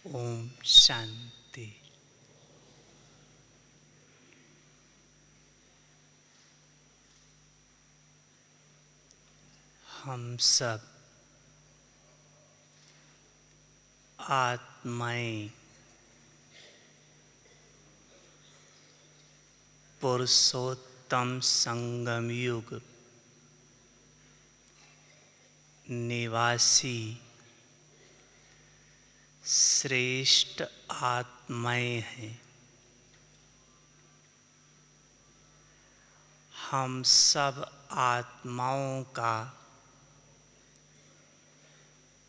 ओम शांति। हम सब आत्माएं पुरुषोत्तम संगम युग निवासी श्रेष्ठ आत्माएं हैं। हम सब आत्माओं का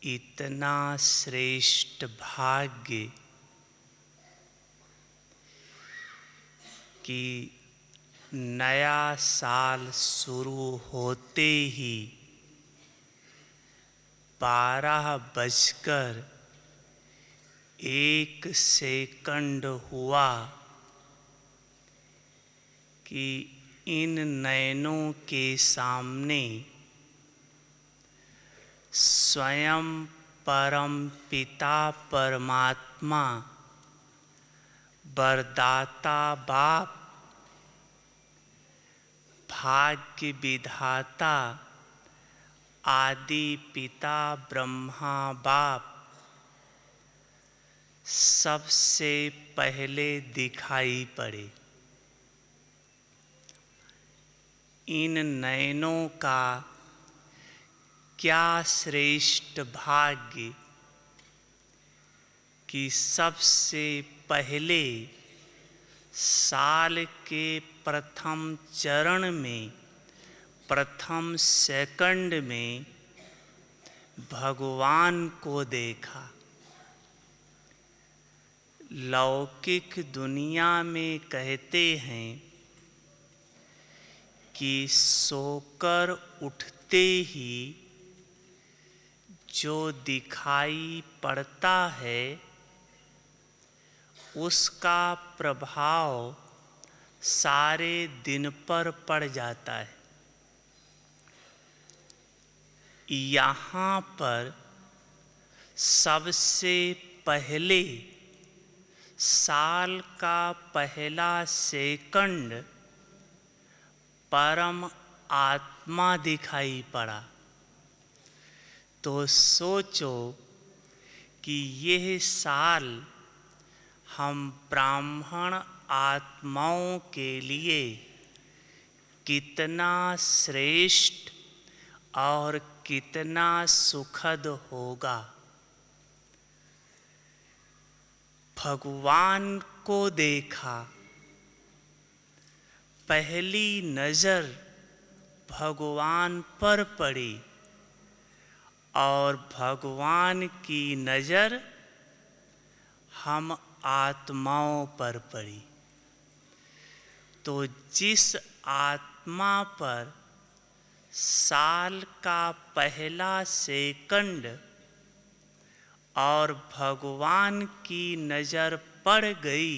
इतना श्रेष्ठ भाग्य कि नया साल शुरू होते ही 12:01 हुआ कि इन नयनों के सामने स्वयं परम पिता परमात्मा वरदाता बाप भाग्य विधाता आदि पिता ब्रह्मा बाप सबसे पहले दिखाई पड़े। इन नयनों का क्या श्रेष्ठ भाग्य कि सबसे पहले साल के प्रथम चरण में प्रथम सेकंड में भगवान को देखा। लौकिक दुनिया में कहते हैं कि सोकर उठते ही जो दिखाई पड़ता है उसका प्रभाव सारे दिन पर पड़ जाता है। यहाँ पर सबसे पहले साल का पहला सेकंड परम आत्मा दिखाई पड़ा। तो सोचो कि यह साल हम ब्राह्मण आत्माओं के लिए कितना श्रेष्ठ और कितना सुखद होगा। भगवान को देखा, पहली नजर भगवान पर पड़ी और भगवान की नजर हम आत्माओं पर पड़ी। तो जिस आत्मा पर साल का पहला सेकंड और भगवान की नजर पड़ गई,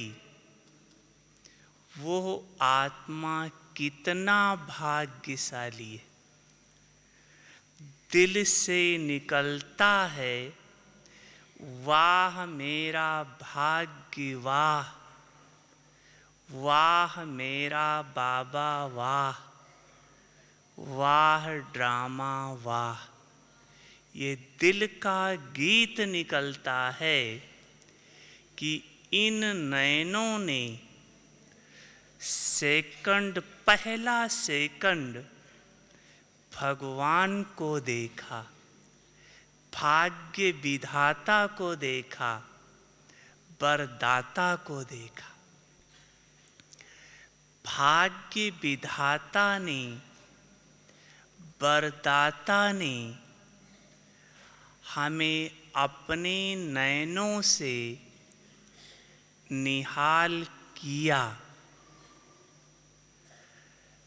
वो आत्मा कितना भाग्यशाली है। दिल से निकलता है, वाह मेरा भाग्य वाह, वाह मेरा बाबा वाह, वाह ड्रामा वाह। ये दिल का गीत निकलता है कि इन नयनों ने सेकंड पहला सेकंड भगवान को देखा, भाग्य विधाता को देखा, वरदाता को देखा। भाग्य विधाता ने वरदाता ने हमें अपने नयनों से निहाल किया।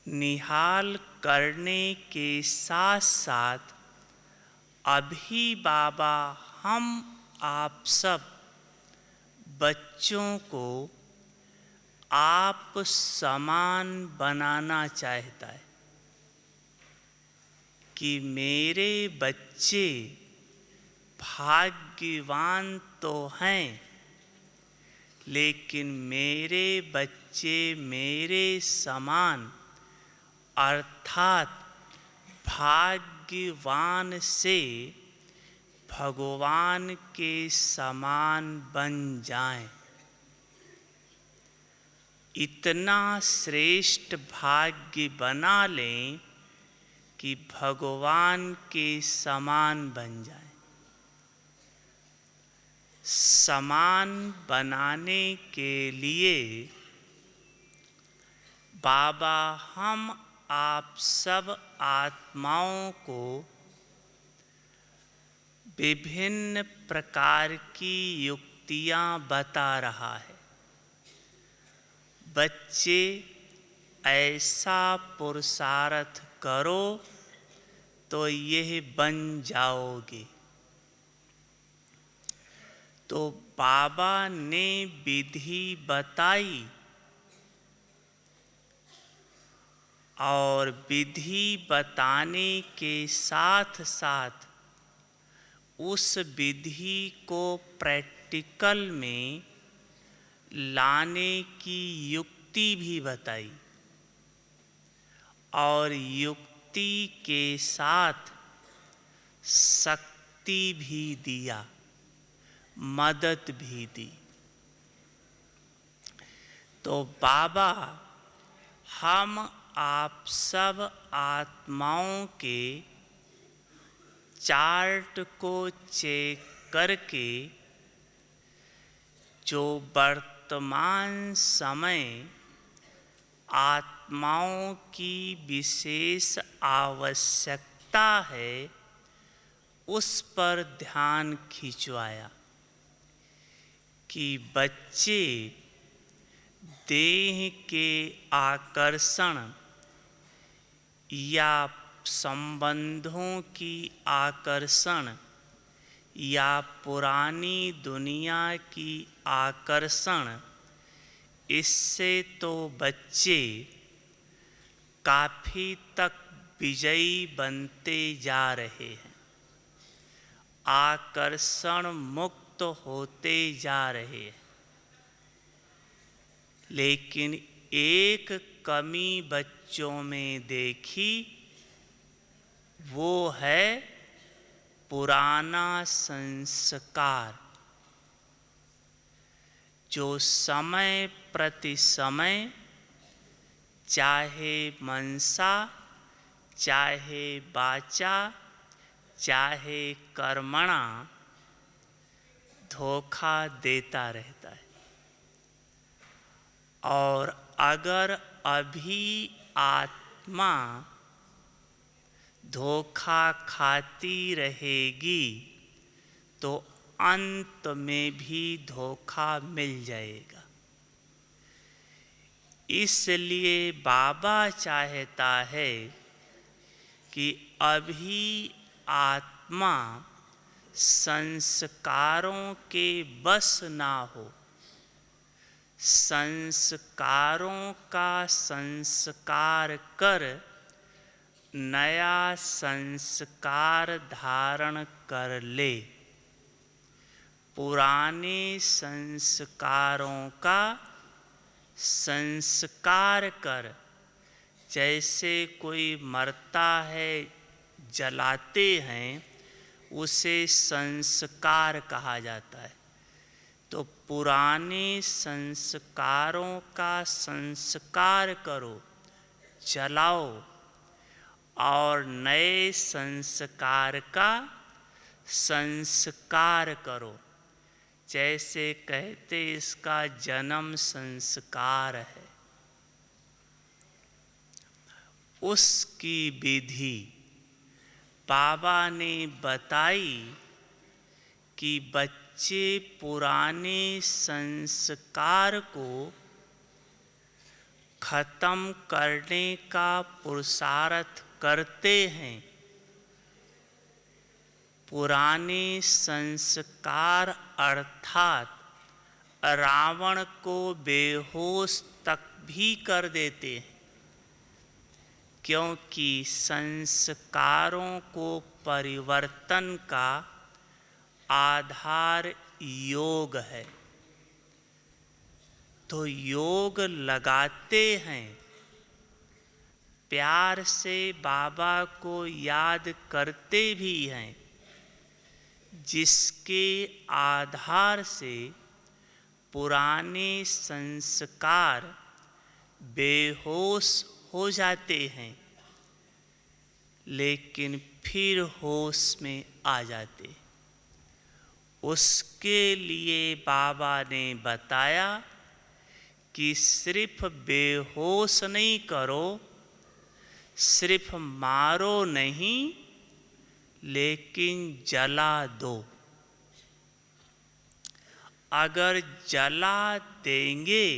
निहाल करने के साथ साथ अभी बाबा हम आप सब बच्चों को आप समान बनाना चाहता है कि मेरे बच्चे भाग्यवान तो हैं लेकिन मेरे बच्चे मेरे समान अर्थात भाग्यवान से भगवान के समान बन जाएं। इतना श्रेष्ठ भाग्य बना लें कि भगवान के समान बन जाएं। समान बनाने के लिए बाबा हम आप सब आत्माओं को विभिन्न प्रकार की युक्तियां बता रहा है। बच्चे ऐसा पुरुषार्थ करो तो यह बन जाओगे। तो बाबा ने विधि बताई और विधि बताने के साथ साथ उस विधि को प्रैक्टिकल में लाने की युक्ति भी बताई और युक्ति के साथ शक्ति भी दिया, मदद भी दी। तो बाबा हम आप सब आत्माओं के चार्ट को चेक करके जो वर्तमान समय आत्माओं की विशेष आवश्यकता है उस पर ध्यान खिंचवाया कि बच्चे देह के आकर्षण या संबंधों की आकर्षण या पुरानी दुनिया की आकर्षण, इससे तो बच्चे काफ़ी तक विजयी बनते जा रहे हैं, आकर्षण मुक्त होते जा रहे हैं। लेकिन एक कमी बच्चों में देखी, वो है पुराना संस्कार जो समय प्रति समय चाहे मनसा, चाहे वाचा, चाहे कर्मणा धोखा देता रहता है। और अगर अभी आत्मा धोखा खाती रहेगी तो अंत में भी धोखा मिल जाएगा। इसलिए बाबा चाहता है कि अभी आत्मा संस्कारों के बस ना हो, संस्कारों का संस्कार कर नया संस्कार धारण कर ले। पुराने संस्कारों का संस्कार कर। जैसे कोई मरता है, जलाते हैं, उसे संस्कार कहा जाता है। तो पुराने संस्कारों का संस्कार करो, जलाओ, और नए संस्कार का संस्कार करो। जैसे कहते इसका जन्म संस्कार है, उसकी विधि बाबा ने बताई कि बच्चे पुराने संस्कार को खत्म करने का पुरुषार्थ करते हैं। पुराने संस्कार अर्थात रावण को बेहोश तक भी कर देते हैं, क्योंकि संस्कारों को परिवर्तन का आधार योग है। तो योग लगाते हैं, प्यार से बाबा को याद करते भी हैं, जिसके आधार से पुराने संस्कार बेहोश हो जाते हैं, लेकिन फिर होश में आ जाते। उसके लिए बाबा ने बताया कि सिर्फ बेहोश नहीं करो, सिर्फ मारो नहीं, लेकिन जला दो। अगर जला देंगे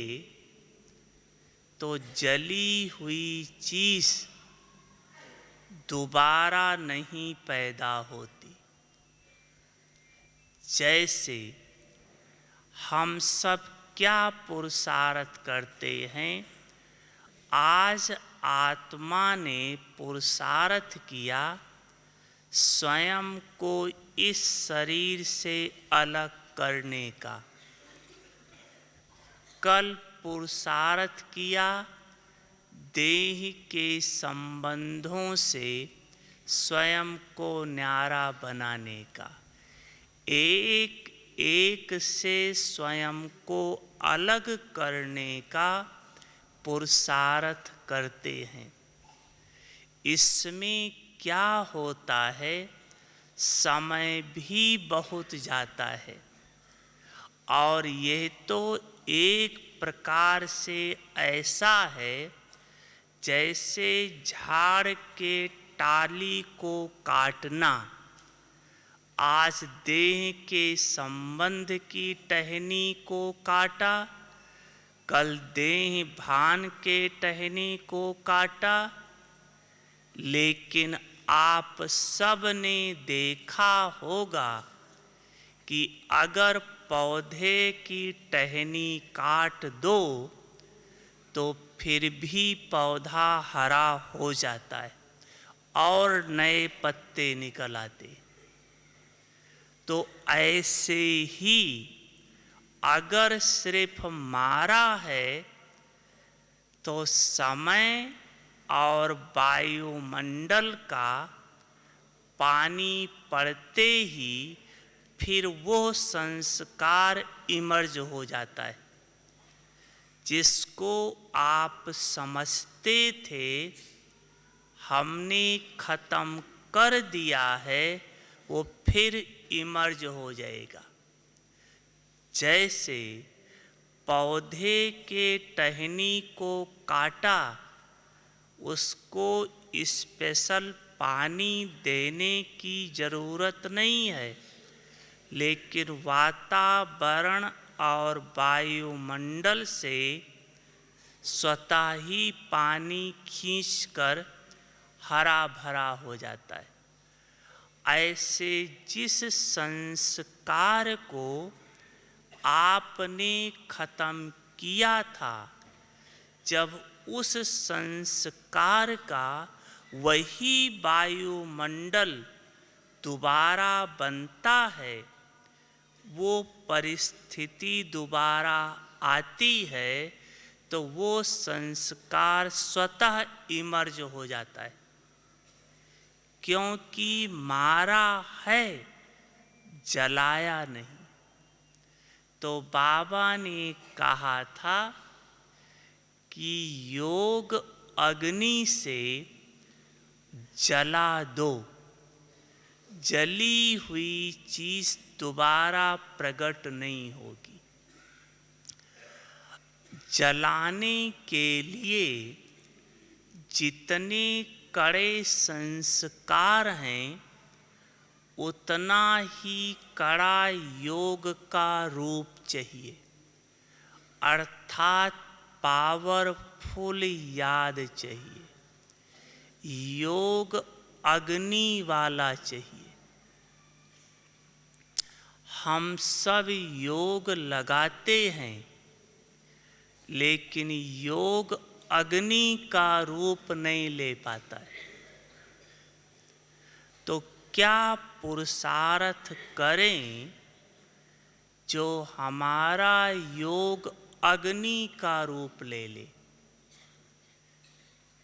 तो जली हुई चीज़ दोबारा नहीं पैदा होती। जैसे हम सब क्या पुरुषार्थ करते हैं, आज आत्मा ने पुरुषार्थ किया स्वयं को इस शरीर से अलग करने का। कल पुरुषार्थ किया देह के संबंधों से स्वयं को न्यारा बनाने का। एक एक से स्वयं को अलग करने का पुरुषार्थ करते हैं। इसमें क्या होता है, समय भी बहुत जाता है, और यह तो एक प्रकार से ऐसा है जैसे झाड़ के टाली को काटना। आज देह के संबंध की टहनी को काटा, कल देह भान के टहनी को काटा, लेकिन आप सब ने देखा होगा कि अगर पौधे की टहनी काट दो तो फिर भी पौधा हरा हो जाता है और नए पत्ते निकल आते। तो ऐसे ही अगर सिर्फ मारा है तो समय और वायुमंडल का पानी पड़ते ही फिर वो संस्कार इमर्ज हो जाता है। जिसको आप समझते थे हमने खत्म कर दिया है, वो फिर इमर्ज हो जाएगा। जैसे पौधे के टहनी को काटा, उसको स्पेशल पानी देने की ज़रूरत नहीं है, लेकिन वातावरण और वायुमंडल से स्वतः ही पानी खींचकर हरा भरा हो जाता है। ऐसे जिस संस्कार को आपने खत्म किया था, जब उस संस्कार का वही वायुमंडल दोबारा बनता है, वो परिस्थिति दोबारा आती है, तो वो संस्कार स्वतः इमर्ज हो जाता है। क्योंकि मारा है, जलाया नहीं। तो बाबा ने कहा था कि योग अग्नि से जला दो, जली हुई चीज दोबारा प्रकट नहीं होगी। जलाने के लिए जितने कड़े संस्कार हैं, उतना ही कड़ा योग का रूप चाहिए, अर्थात पावरफुल याद चाहिए। योग अग्नि वाला चाहिए। हम सब योग लगाते हैं, लेकिन योग अग्नि का रूप नहीं ले पाता है। तो क्या पुरुषार्थ करें जो हमारा योग अग्नि का रूप ले ले,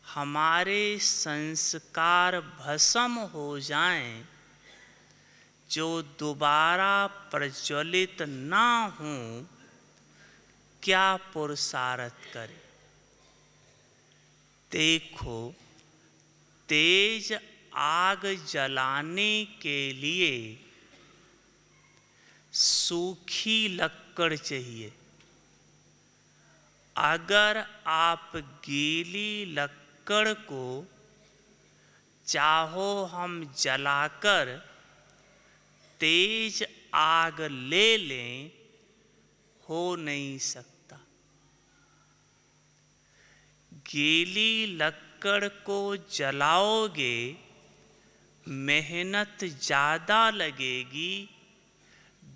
हमारे संस्कार भस्म हो जाएं, जो दोबारा प्रज्वलित ना हों, क्या पुरुषार्थ करे। देखो, तेज आग जलाने के लिए सूखी लकड़ चाहिए। अगर आप गीली लकड़ को चाहो हम जलाकर तेज आग ले लें, हो नहीं सकता। गीली लकड़ को जलाओगे, मेहनत ज़्यादा लगेगी,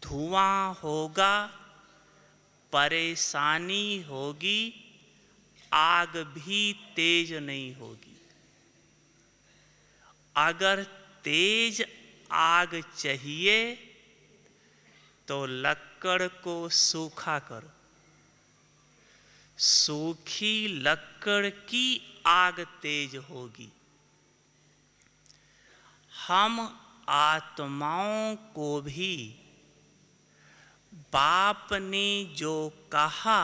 धुआं होगा, परेशानी होगी, आग भी तेज नहीं होगी। अगर तेज आग चाहिए तो लकड़ को सूखा करो। सूखी लकड़ की आग तेज होगी। हम आत्माओं को भी बाप ने जो कहा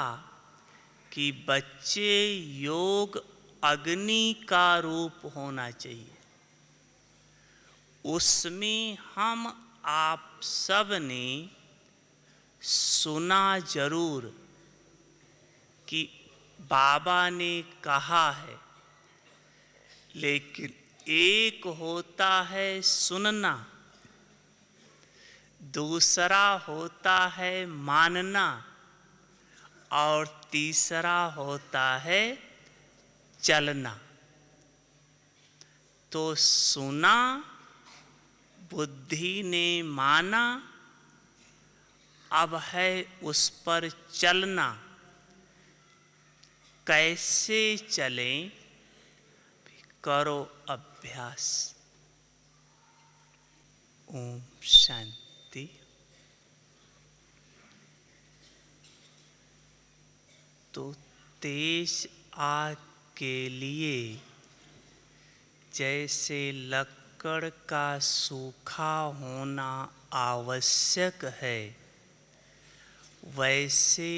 कि बच्चे योग अग्नि का रूप होना चाहिए, उसमें हम आप सब ने सुना जरूर कि बाबा ने कहा है, लेकिन एक होता है सुनना, दूसरा होता है मानना, और तीसरा होता है चलना। तो सुना, बुद्धि ने माना, अब है उस पर चलना। कैसे चलें, करो अभ्यास। ओम शांति। तो तेज आग के लिए जैसे लकड़ का सूखा होना आवश्यक है, वैसे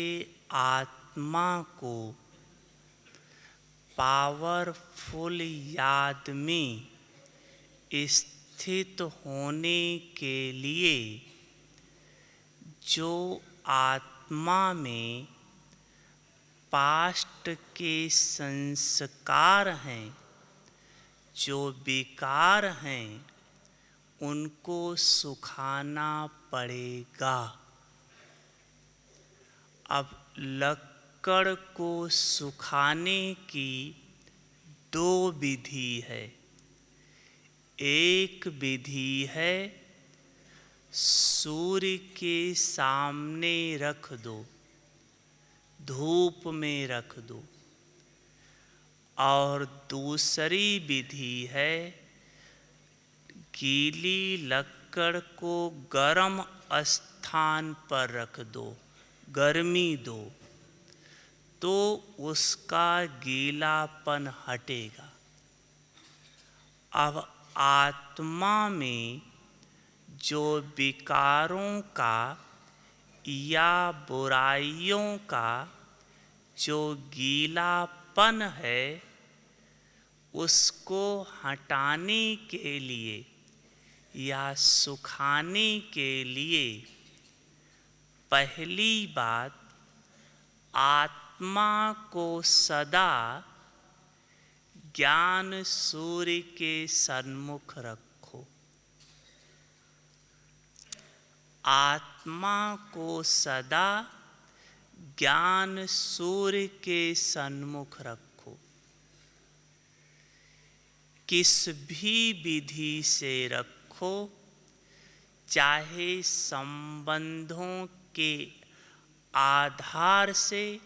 आत्मा को पावरफुल याद में स्थित होने के लिए जो आत्मा में पास्ट के संस्कार हैं, जो विकार हैं, उनको सुखाना पड़ेगा। अब लकड़ को सुखाने की दो विधि है। एक विधि है सूर्य के सामने रख दो, धूप में रख दो, और दूसरी विधि है गीली लकड़ को गर्म स्थान पर रख दो, गर्मी दो, तो उसका गीलापन हटेगा। अब आत्मा में जो विकारों का या बुराइयों का जो गीलापन है, उसको हटाने के लिए या सुखाने के लिए पहली बात, आत्मा को सदा ज्ञान सूर्य के सन्मुख रखो। आत्मा को सदा ज्ञान सूर्य के सन्मुख रखो। किस भी विधि से रखो, चाहे संबंधों के आधार से,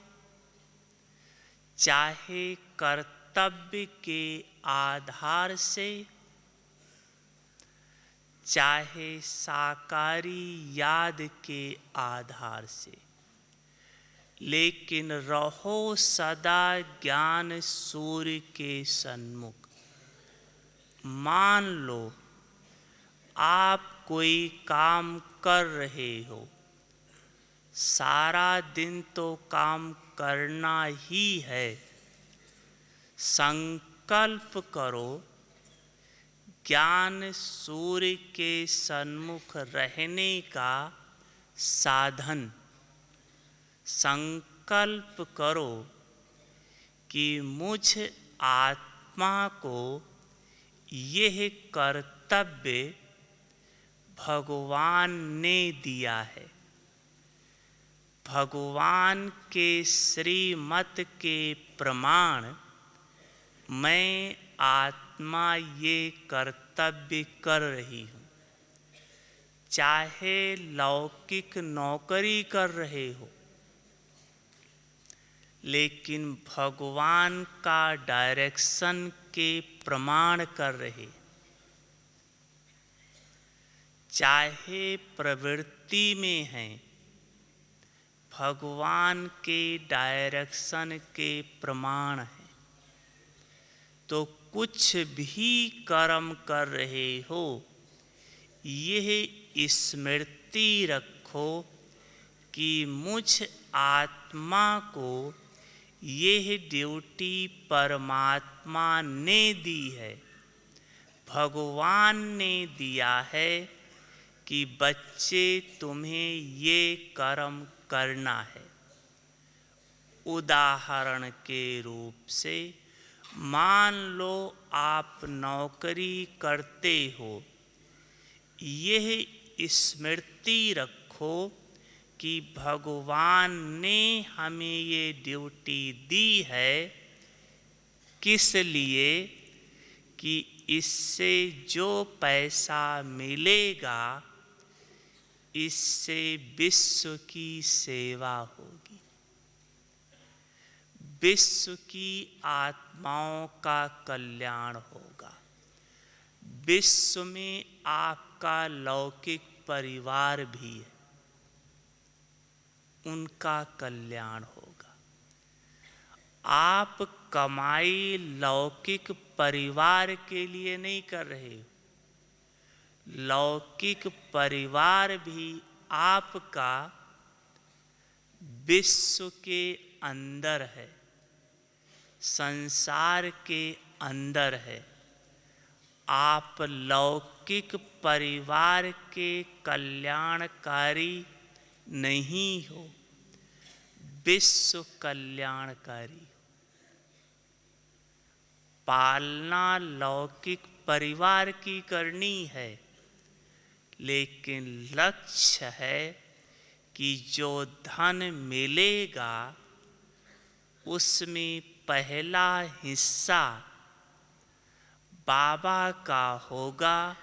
चाहे कर्तव्य के आधार से, चाहे साकारी याद के आधार से, लेकिन रहो सदा ज्ञान सूर्य के सन्मुख। मान लो आप कोई काम कर रहे हो, सारा दिन तो काम करना ही है। संकल्प करो ज्ञान सूर्य के सन्मुख रहने का साधन। संकल्प करो कि मुझ आत्मा को यह कर्तव्य भगवान ने दिया है। भगवान के श्रीमत के प्रमाण मैं आत्मा ये कर्तव्य कर रही हूँ। चाहे लौकिक नौकरी कर रहे हो, लेकिन भगवान का डायरेक्शन के प्रमाण कर रहे। चाहे प्रवृत्ति में हैं, भगवान के डायरेक्शन के प्रमाण हैं। तो कुछ भी कर्म कर रहे हो, यह स्मृति रखो कि मुझ आत्मा को यह ड्यूटी परमात्मा ने दी है। भगवान ने दिया है कि बच्चे तुम्हें ये कर्म करना है। उदाहरण के रूप से मान लो आप नौकरी करते हो। यह स्मृति रखो कि भगवान ने हमें ये ड्यूटी दी है। किस लिए? कि इससे जो पैसा मिलेगा, इससे विश्व की सेवा होगी। विश्व की आत्माओं का कल्याण होगा। विश्व में आपका लौकिक परिवार भी है, उनका कल्याण होगा। आप कमाई लौकिक परिवार के लिए नहीं कर रहे हो। लौकिक परिवार भी आपका विश्व के अंदर है, संसार के अंदर है। आप लौकिक परिवार के कल्याणकारी नहीं हो, विश्व कल्याणकारी। पालना लौकिक परिवार की करनी है, लेकिन लक्ष्य है कि जो धन मिलेगा उसमें पहला हिस्सा बाबा का होगा,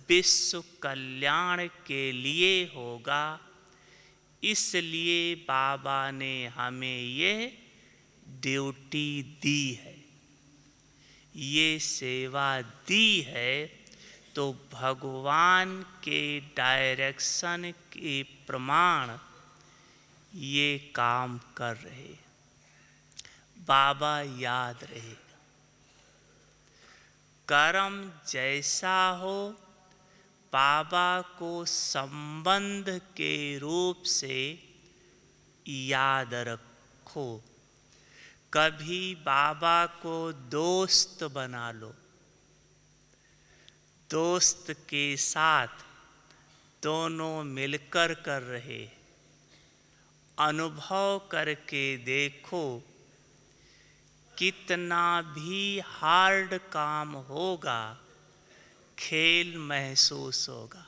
विश्व कल्याण के लिए होगा। इसलिए बाबा ने हमें ये ड्यूटी दी है, ये सेवा दी है। तो भगवान के डायरेक्शन के प्रमाण ये काम कर रहे। बाबा याद रहेगा। कर्म जैसा हो, बाबा को संबंध के रूप से याद रखो। कभी बाबा को दोस्त बना लो। दोस्त के साथ दोनों मिलकर कर रहे। अनुभव करके देखो, कितना भी हार्ड काम होगा, खेल महसूस होगा।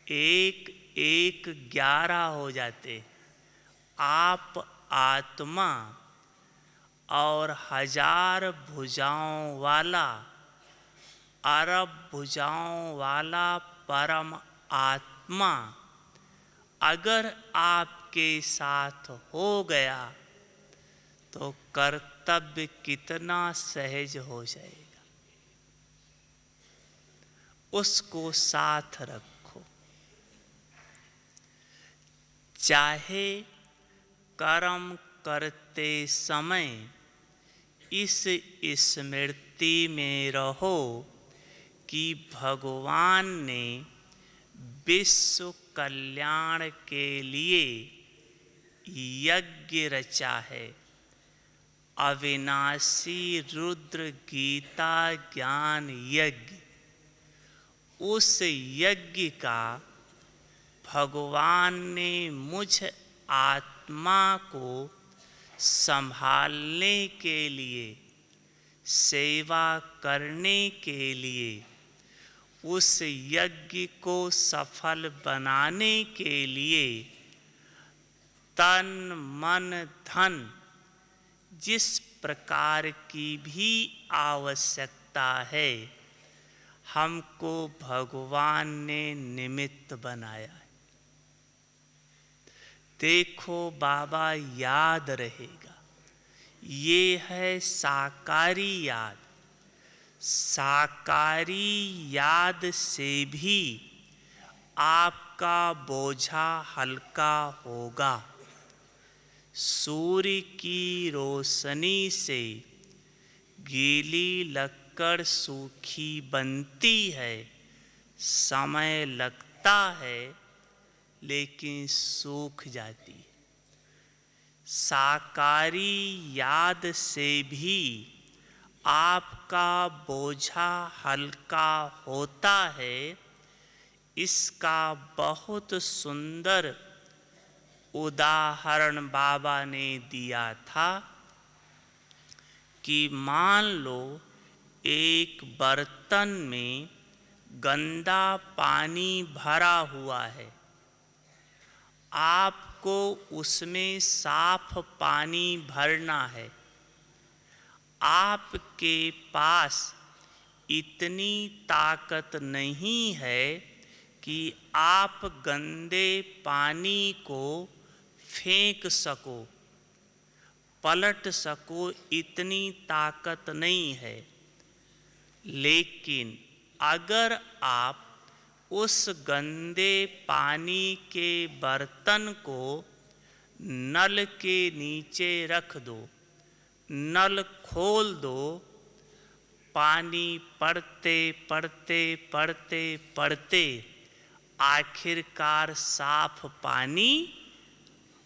1 1 11 हो जाते। आप आत्मा और 1000 भुजाओं वाला, अरब भुजाओं वाला परम आत्मा अगर आपके साथ हो गया तो कर्तव्य कितना सहज हो जाएगा। उसको साथ रखो। चाहे कर्म करते समय इस स्मृति में रहो कि भगवान ने विश्व कल्याण के लिए यज्ञ रचा है। अविनाशी रुद्र गीता ज्ञान यज्ञ, उस यज्ञ का भगवान ने मुझ आत्मा को संभालने के लिए, सेवा करने के लिए, उस यज्ञ को सफल बनाने के लिए तन मन धन जिस प्रकार की भी आवश्यकता है, हमको भगवान ने निमित्त बनाया है। देखो बाबा, याद रहेगा, ये है साकारी याद। साकारी याद से भी आपका बोझा हल्का होगा। सूर्य की रोशनी से गीली लक्कड़ सूखी बनती है, समय लगता है लेकिन सूख जाती है। साकारी याद से भी आपका बोझा हल्का होता है। इसका बहुत सुंदर उदाहरण बाबा ने दिया था कि मान लो एक बर्तन में गंदा पानी भरा हुआ है, आपको उसमें साफ पानी भरना है। आपके पास इतनी ताकत नहीं है कि आप गंदे पानी को फेंक सको, पलट सको, इतनी ताकत नहीं है। लेकिन अगर आप उस गंदे पानी के बर्तन को नल के नीचे रख दो, नल खोल दो, पानी पड़ते पड़ते पड़ते पड़ते आखिरकार साफ पानी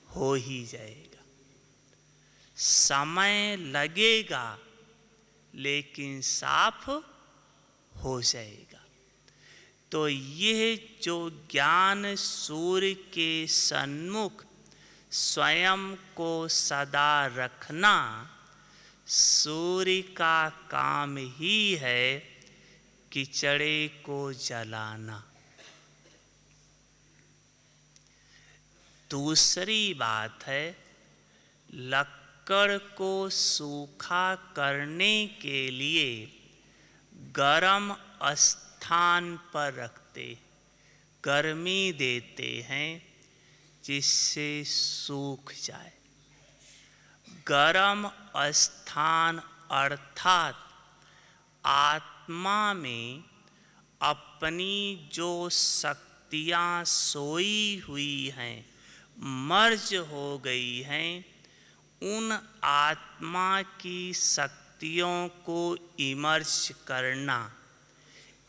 हो ही जाएगा। समय लगेगा लेकिन साफ हो जाएगा। तो यह जो ज्ञान सूर्य के सन्मुख स्वयं को सदा रखना, सूर्य का काम ही है कीचड़े को जलाना। दूसरी बात है, लक्कड़ को सूखा करने के लिए गर्म स्थान पर रखते, गर्मी देते हैं जिससे सूख जाए। गर्म स्थान अर्थात आत्मा में अपनी जो शक्तियाँ सोई हुई हैं, मर्ज हो गई हैं, उन आत्मा की शक्तियों को इमर्ज करना,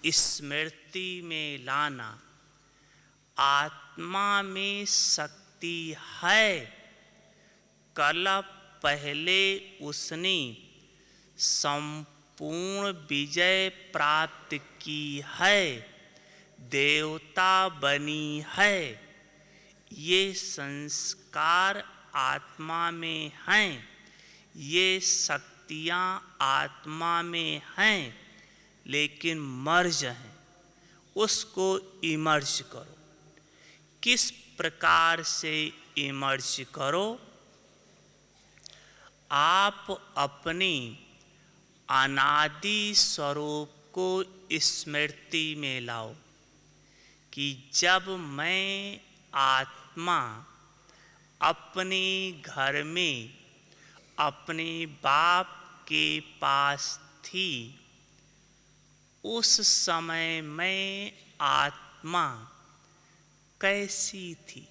स्मृति में लाना। आत्मा में शक्ति है, कल्प पहले उसने संपूर्ण विजय प्राप्त की है, देवता बनी है। ये संस्कार आत्मा में हैं, ये शक्तियाँ आत्मा में हैं, लेकिन मर्ज हैं। उसको इमर्ज करो। किस प्रकार से इमर्ज करो? आप अपने अनादि स्वरूप को स्मृति में लाओ कि जब मैं आत्मा अपने घर में अपने बाप के पास थी, उस समय मैं आत्मा कैसी थी?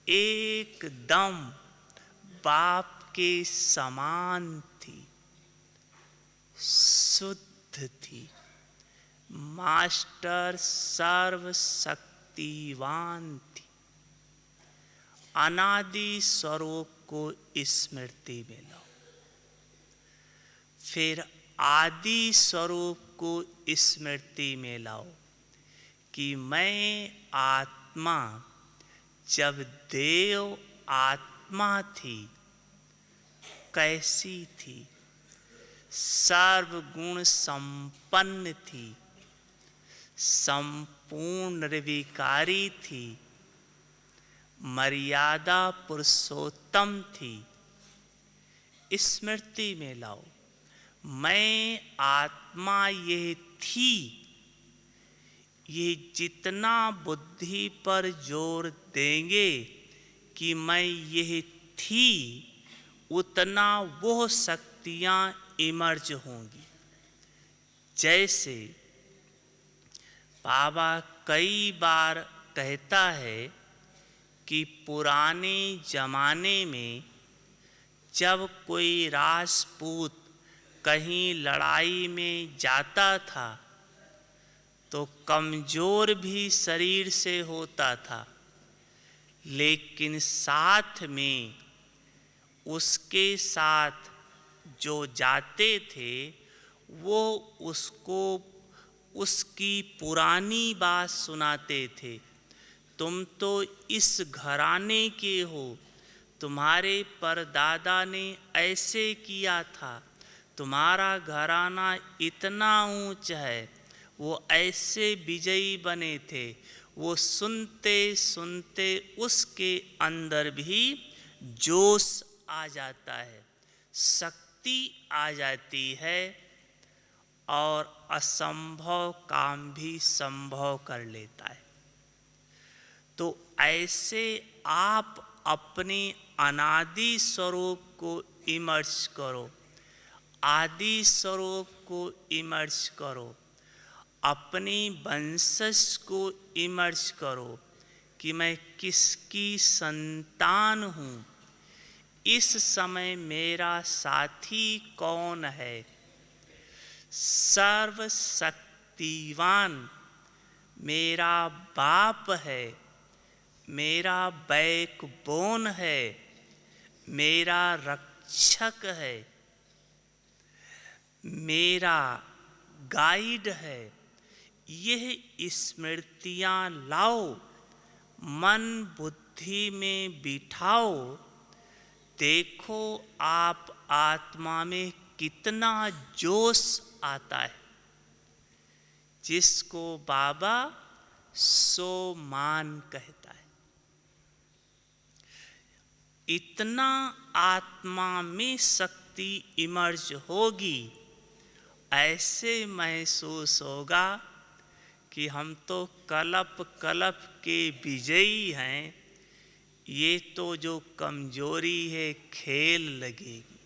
एकदम बाप के समान थी, शुद्ध थी। मास्टर सर्वशक्तिवान थी। अनादि स्वरूप को स्मृति में लाओ। फिर आदि स्वरूप को स्मृति में लाओ कि मैं आत्मा जब देव आत्मा थी कैसी थी? सर्वगुण संपन्न थी, संपूर्ण निर्विकारी थी, मर्यादा पुरुषोत्तम थी। स्मृति में लाओ, मैं आत्मा ये थी। ये जितना बुद्धि पर जोर देंगे कि मैं ये थी, उतना वो शक्तियाँ इमर्ज होंगी। जैसे बाबा कई बार कहता है कि पुराने जमाने में जब कोई राजपूत कहीं लड़ाई में जाता था तो कमजोर भी शरीर से होता था, लेकिन साथ में उसके साथ जो जाते थे वो उसको उसकी पुरानी बात सुनाते थे। तुम तो इस घराने के हो, तुम्हारे परदादा ने ऐसे किया था, तुम्हारा घराना इतना ऊंचा है, वो ऐसे विजयी बने थे। वो सुनते सुनते उसके अंदर भी जोश आ जाता है, शक्ति आ जाती है और असंभव काम भी संभव कर लेता है। तो ऐसे आप अपने अनादि स्वरूप को इमर्ज करो, आदि स्वरूप को इमर्ज करो, अपने वंशज को इमर्ज करो कि मैं किसकी संतान हूँ, इस समय मेरा साथी कौन है। सर्वशक्तिवान मेरा बाप है, मेरा बैकबोन है, मेरा रक्षक है, मेरा गाइड है। यह स्मृतियाँ लाओ, मन बुद्धि में बिठाओ। देखो आप आत्मा में कितना जोश आता है, जिसको बाबा सो मान कहता है। इतना आत्मा में शक्ति इमर्ज होगी, ऐसे महसूस होगा कि हम तो कलप कलप के विजयी हैं। ये तो जो कमजोरी है खेल लगेगी।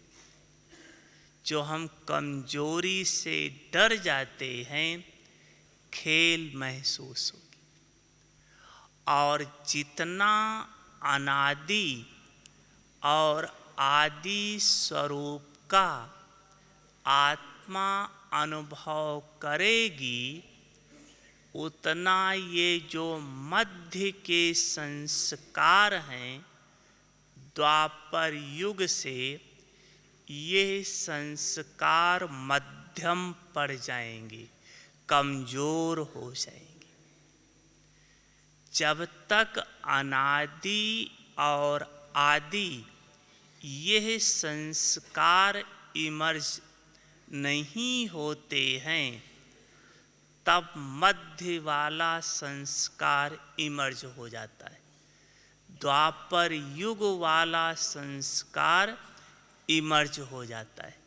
जो हम कमजोरी से डर जाते हैं, खेल महसूस होगी। और जितना अनादि और आदि स्वरूप का आत्मा अनुभव करेगी, उतना ये जो मध्य के संस्कार हैं द्वापर युग से, ये संस्कार मध्यम पड़ जाएंगे, कमजोर हो जाएंगे। जब तक अनादि और आदि यह संस्कार इमर्ज नहीं होते हैं, तब मध्य वाला संस्कार इमर्ज हो जाता है। द्वापर युग वाला संस्कार इमर्ज हो जाता है।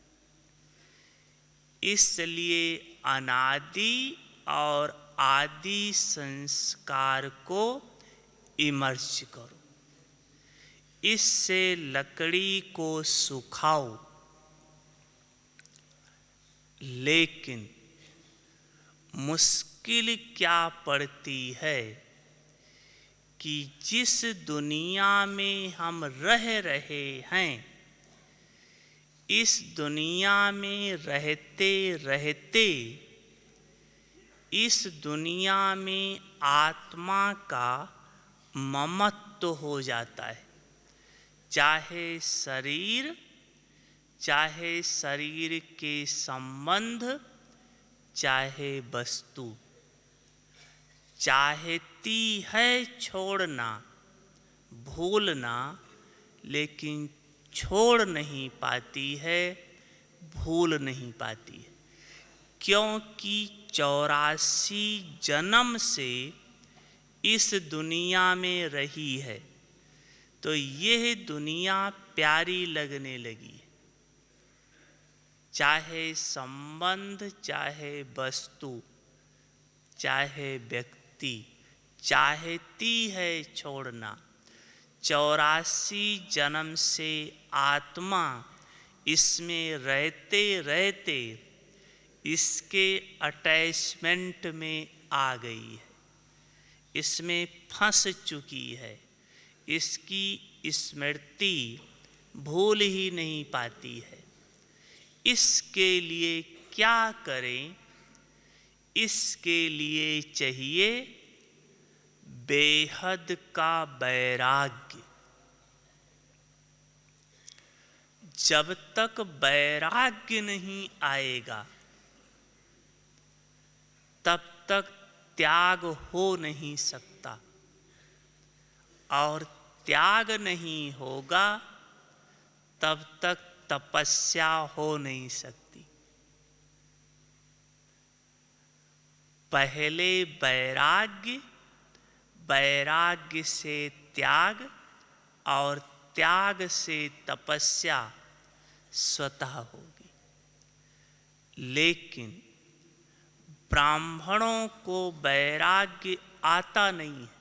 इसलिए अनादि और आदि संस्कार को इमर्ज करो। इससे लकड़ी को सुखाओ, लेकिन मुश्किल क्या पड़ती है कि जिस दुनिया में हम रह रहे हैं, इस दुनिया में रहते रहते इस दुनिया में आत्मा का ममत्व हो जाता है। चाहे शरीर के संबंध, चाहे वस्तु, चाहती है छोड़ना, भूलना, लेकिन छोड़ नहीं पाती है, भूल नहीं पाती है, क्योंकि 84 जन्म से इस दुनिया में रही है, तो यह दुनिया प्यारी लगने लगी है। चाहे संबंध, चाहे वस्तु, चाहे व्यक्ति, चाहती है छोड़ना। 84 जन्म से आत्मा इसमें रहते रहते इसके अटैचमेंट में आ गई है, इसमें फंस चुकी है, इसकी स्मृति भूल ही नहीं पाती है। इसके लिए क्या करें? इसके लिए चाहिए बेहद का वैराग्य। जब तक वैराग्य नहीं आएगा, तब तक त्याग हो नहीं सकता, और त्याग नहीं होगा तब तक तपस्या हो नहीं सकती। पहले वैराग्य, वैराग्य से त्याग, और त्याग से तपस्या स्वतः होगी। लेकिन ब्राह्मणों को वैराग्य आता नहीं है।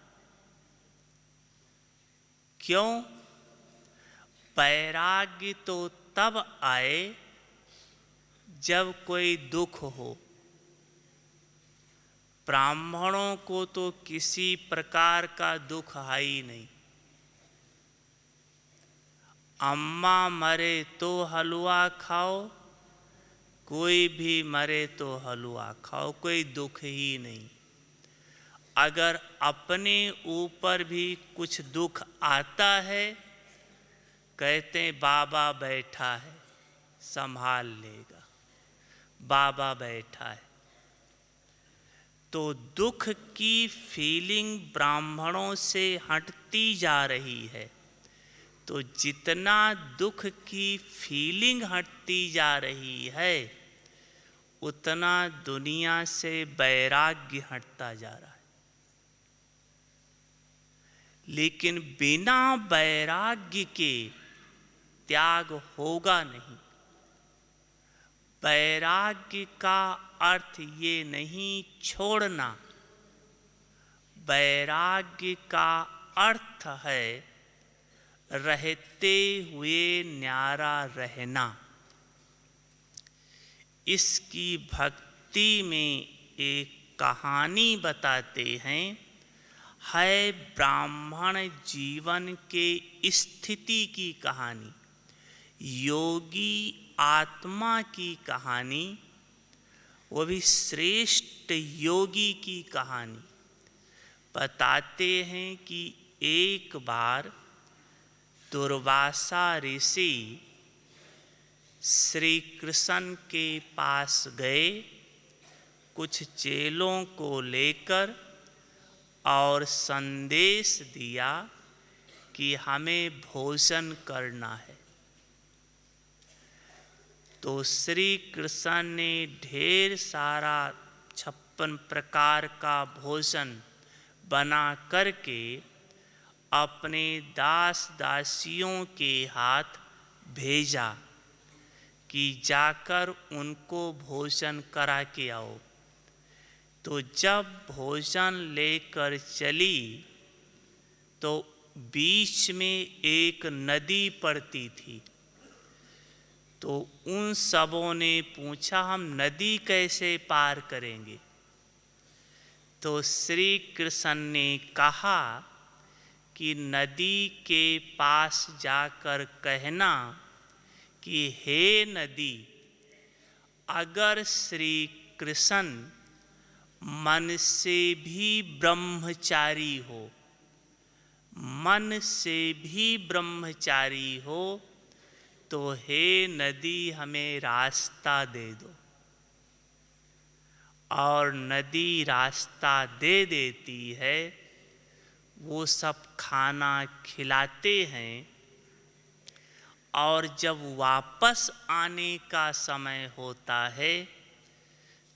क्यों? वैराग्य तो तब आए जब कोई दुख हो। ब्राह्मणों को तो किसी प्रकार का दुख है ही नहीं। अम्मा मरे तो हलवा खाओ, कोई भी मरे तो हलवा खाओ, कोई दुख ही नहीं। अगर अपने ऊपर भी कुछ दुख आता है, कहते हैं बाबा बैठा है संभाल लेगा, बाबा बैठा है। तो दुख की फीलिंग ब्राह्मणों से हटती जा रही है। तो जितना दुख की फीलिंग हटती जा रही है, उतना दुनिया से वैराग्य हटता जा रहा है। लेकिन बिना वैराग्य के त्याग होगा नहीं। वैराग्य का अर्थ ये नहीं छोड़ना। वैराग्य का अर्थ है रहते हुए न्यारा रहना। इसकी भक्ति में एक कहानी बताते हैं, है ब्राह्मण जीवन के स्थिति की कहानी, योगी आत्मा की कहानी, वो भी श्रेष्ठ योगी की कहानी। बताते हैं कि एक बार दुर्वासा ऋषि श्री कृष्ण के पास गए कुछ चेलों को लेकर, और संदेश दिया कि हमें भोजन करना है। तो श्री कृष्ण ने ढेर सारा 56 प्रकार का भोजन बना करके अपने दास दासियों के हाथ भेजा कि जाकर उनको भोजन करा के आओ। तो जब भोजन लेकर चली तो बीच में एक नदी पड़ती थी। तो उन सबों ने पूछा, हम नदी कैसे पार करेंगे? तो श्री कृष्ण ने कहा कि नदी के पास जाकर कहना कि हे नदी, अगर श्री कृष्ण मन से भी ब्रह्मचारी हो, मन से भी ब्रह्मचारी हो, तो हे नदी हमें रास्ता दे दो। और नदी रास्ता दे देती है। वो सब खाना खिलाते हैं और जब वापस आने का समय होता है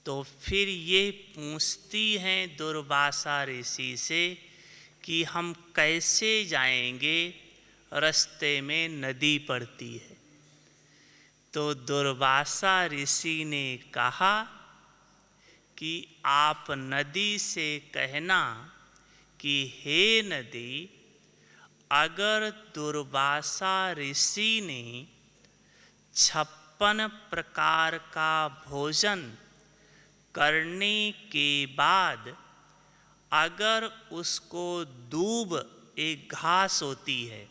तो फिर ये पूछती हैं दुर्वासा ऋषि से कि हम कैसे जाएंगे, रास्ते में नदी पड़ती है। तो दुर्वासा ऋषि ने कहा कि आप नदी से कहना कि हे नदी, अगर दुर्वासा ऋषि ने 56 प्रकार का भोजन करने के बाद अगर उसको दूब, एक घास होती है,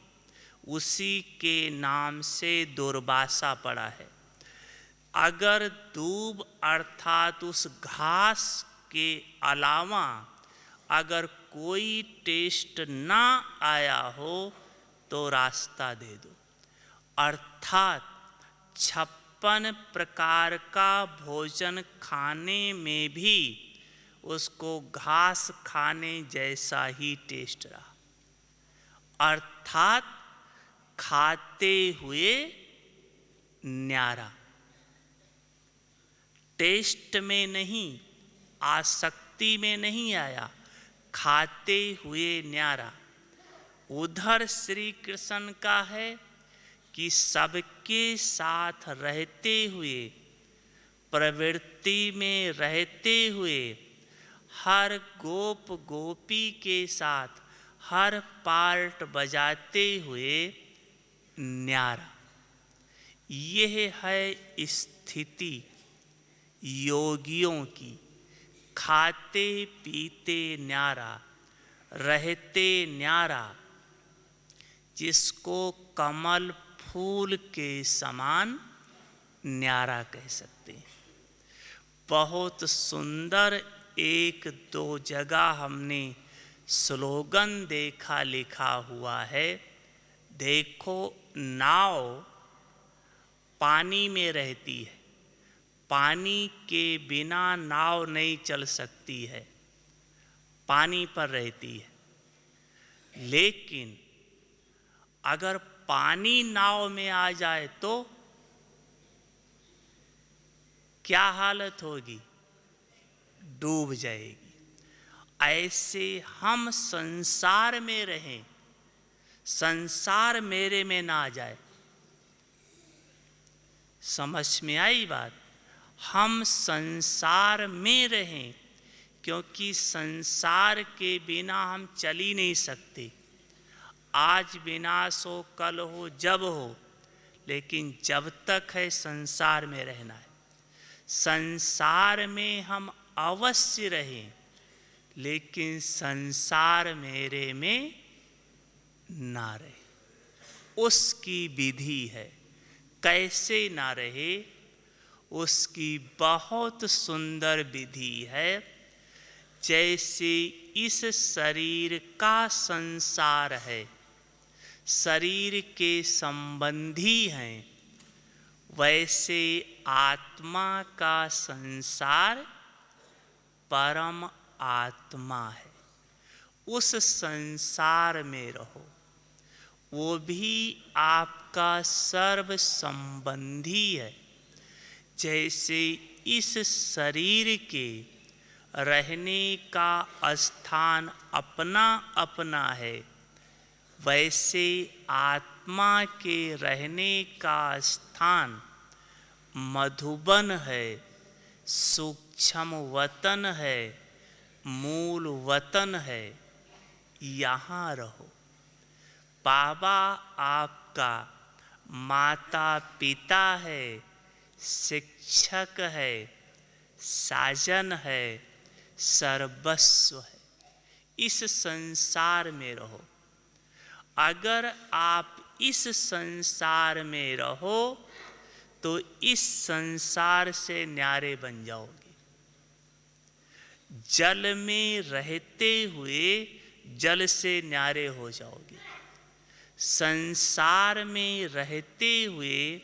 उसी के नाम से दुर्वासा पड़ा है, अगर दूब अर्थात उस घास के अलावा अगर कोई टेस्ट ना आया हो तो रास्ता दे दो। अर्थात 56 प्रकार का भोजन खाने में भी उसको घास खाने जैसा ही टेस्ट रहा। अर्थात खाते हुए न्यारा, टेस्ट में नहीं, आसक्ति में नहीं आया, खाते हुए न्यारा। उधर श्री कृष्ण का है कि सबके साथ रहते हुए, प्रवृत्ति में रहते हुए, हर गोप गोपी के साथ हर पार्ट बजाते हुए न्यारा। यह है स्थिति योगियों की, खाते पीते न्यारा, रहते न्यारा, जिसको कमल फूल के समान न्यारा कह सकते हैं। बहुत सुंदर एक दो जगह हमने स्लोगन देखा लिखा हुआ है। देखो, नाव पानी में रहती है, पानी के बिना नाव नहीं चल सकती है, पानी पर रहती है। लेकिन अगर पानी नाव में आ जाए तो क्या हालत होगी? डूब जाएगी। ऐसे हम संसार में रहें, संसार मेरे में ना आ जाए। समझ में आई बात? हम संसार में रहें, क्योंकि संसार के बिना हम चल ही नहीं सकते। आज विनाश हो, कल हो, जब हो, लेकिन जब तक है संसार में रहना है। संसार में हम अवश्य रहें, लेकिन संसार मेरे में ना रहे। उसकी विधि है, कैसे ना रहे, उसकी बहुत सुंदर विधि है। जैसे इस शरीर का संसार है, शरीर के संबंधी हैं, वैसे आत्मा का संसार परम आत्मा है। उस संसार में रहो, वो भी आपका सर्व संबंधी है। जैसे इस शरीर के रहने का स्थान अपना अपना है, वैसे आत्मा के रहने का स्थान मधुबन है, सूक्ष्म वतन है, मूल वतन है। यहाँ रहो। बाबा आपका माता पिता है, शिक्षक है, साजन है, सर्वस्व है। इस संसार में रहो। अगर आप इस संसार में रहो तो इस संसार से न्यारे बन जाओगे। जल में रहते हुए जल से न्यारे हो जाओगे। संसार में रहते हुए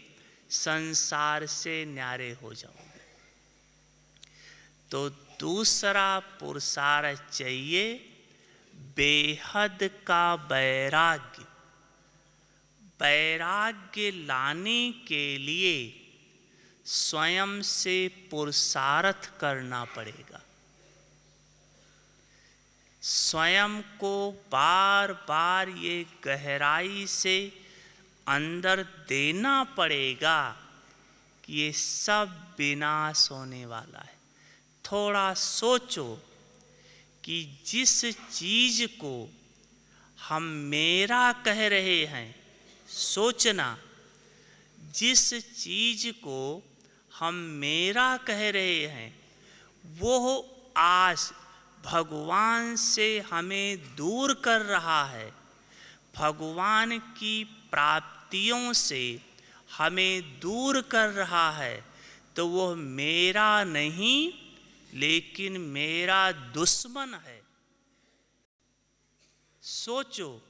संसार से न्यारे हो जाओगे। तो दूसरा पुरुषार्थ चाहिए बेहद का वैराग्य। वैराग्य लाने के लिए स्वयं से पुरुषार्थ करना पड़ेगा। स्वयं को बार बार ये गहराई से अंदर देना पड़ेगा कि ये सब विनाश होने वाला है। थोड़ा सोचो कि जिस चीज को हम मेरा कह रहे हैं, सोचना, जिस चीज को हम मेरा कह रहे हैं वो आज भगवान से हमें दूर कर रहा है। भगवान की प्राप्तियों से हमें दूर कर रहा है। तो वो मेरा नहीं लेकिन मेरा दुश्मन है। सोचो,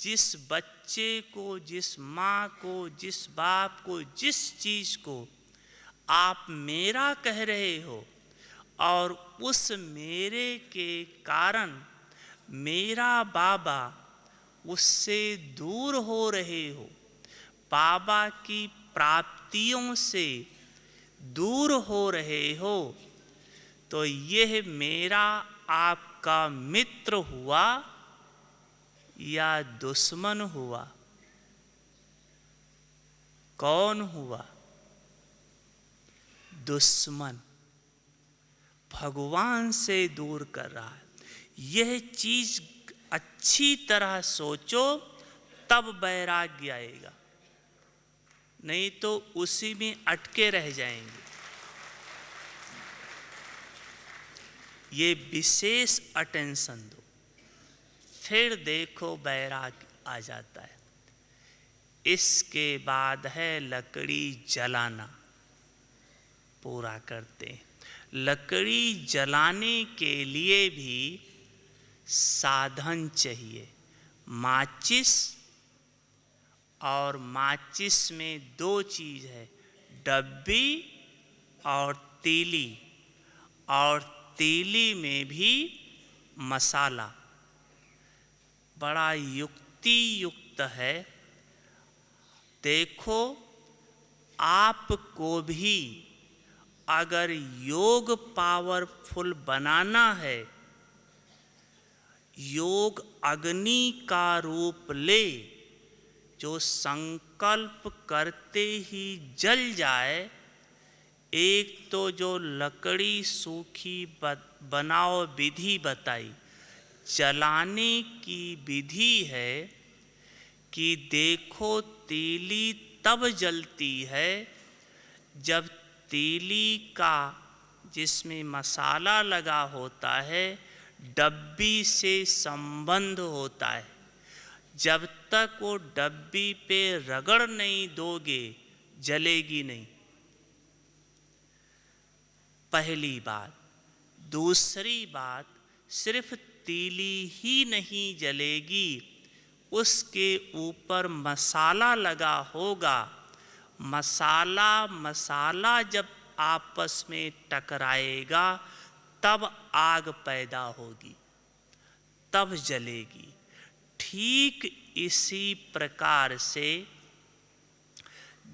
जिस बच्चे को, जिस माँ को, जिस बाप को, जिस चीज को आप मेरा कह रहे हो और उस मेरे के कारण मेरा बाबा उससे दूर हो रहे हो, बाबा की प्राप्तियों से दूर हो रहे हो, तो यह मेरा आपका मित्र हुआ या दुश्मन हुआ? कौन हुआ? दुश्मन। भगवान से दूर कर रहा है। यह चीज अच्छी तरह सोचो, तब वैराग्य आएगा, नहीं तो उसी में अटके रह जाएंगे। ये विशेष अटेंशन दो, फिर देखो वैराग्य आ जाता है। इसके बाद है लकड़ी जलाना। पूरा करते हैं। लकड़ी जलाने के लिए भी साधन चाहिए। माचिस, और माचिस में दो चीज है, डब्बी और तीली। और तीली में भी मसाला। बड़ा युक्ति युक्त है। देखो, आपको भी अगर योग पावरफुल बनाना है, योग अग्नि का रूप ले, जो संकल्प करते ही जल जाए। एक तो जो लकड़ी सूखी बनाओ विधि बताई, जलाने की विधि है कि देखो तीली तब जलती है जब तीली का, जिसमें मसाला लगा होता है, डब्बी से संबंध होता है। जब तक वो डब्बी पे रगड़ नहीं दोगे, जलेगी नहीं। पहली बात। दूसरी बात, सिर्फ तीली ही नहीं जलेगी, उसके ऊपर मसाला लगा होगा। मसाला जब आपस में टकराएगा तब आग पैदा होगी, तब जलेगी। ठीक इसी प्रकार से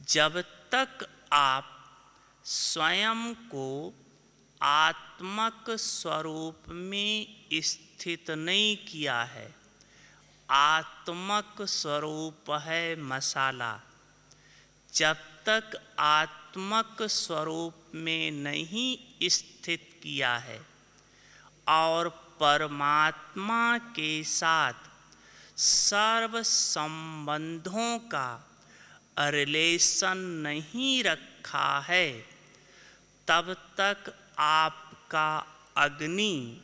जब तक आप स्वयं को आत्मक स्वरूप में स्थित नहीं किया है, आत्मक स्वरूप है मसाला, जब तक आत्मक स्वरूप में नहीं स्थित किया है और परमात्मा के साथ सर्व संबंधों का रिलेशन नहीं रखा है, तब तक आपका अग्नि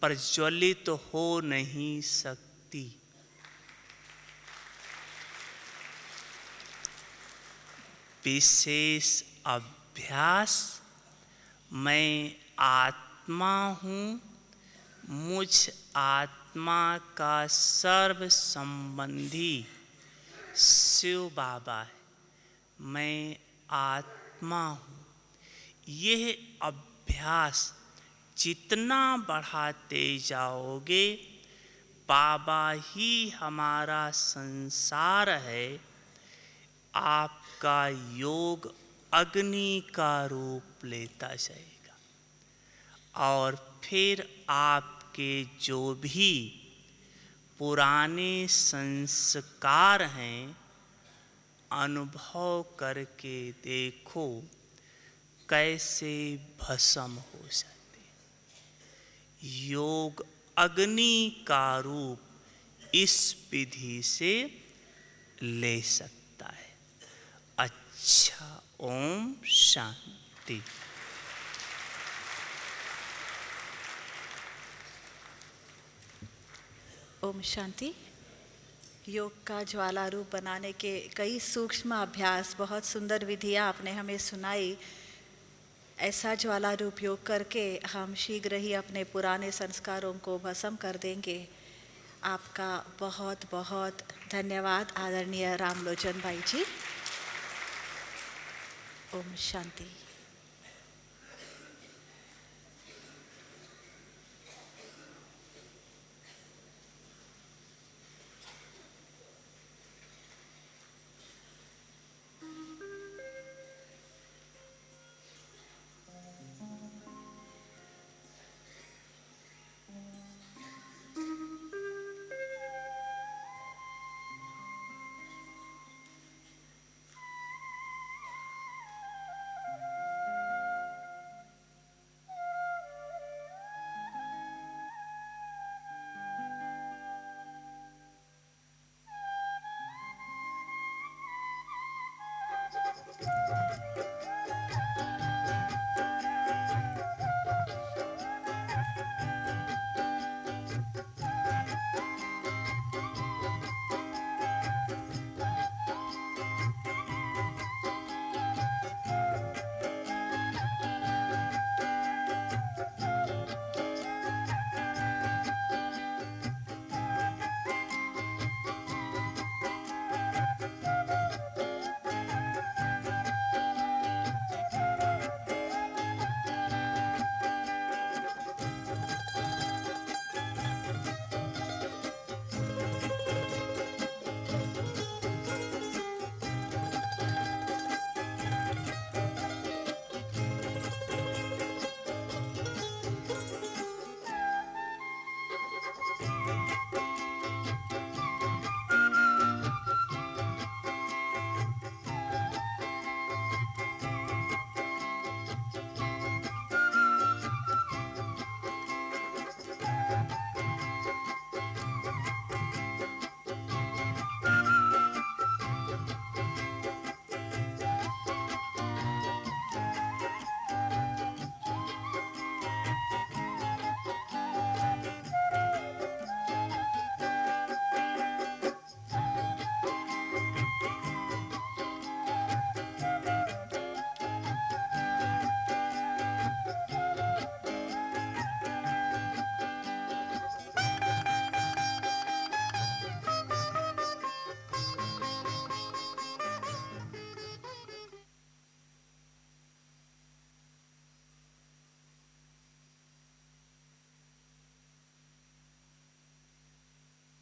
प्रज्वलित हो नहीं सकती। विशेष अभ्यास। मैं आत्मा हूँ, मुझ आत्मा का सर्व संबंधी शिव बाबा है। मैं आत्मा हूँ। यह अभ्यास जितना बढ़ाते जाओगे, बाबा ही हमारा संसार है, आपका योग अग्नि का रूप लेता जाएगा और फिर आपके जो भी पुराने संस्कार हैं, अनुभव करके देखो कैसे भस्म हो जाते हैं। योग अग्नि का रूप इस विधि से ले सकता है। अच्छा, ओम शांति। ओम शांति। योग का ज्वाला रूप बनाने के कई सूक्ष्म अभ्यास, बहुत सुंदर विधियाँ आपने हमें सुनाई। ऐसा ज्वाला रूप योग करके हम शीघ्र ही अपने पुराने संस्कारों को भस्म कर देंगे। आपका बहुत बहुत धन्यवाद आदरणीय रामलोचन भाई जी। ओम शांति।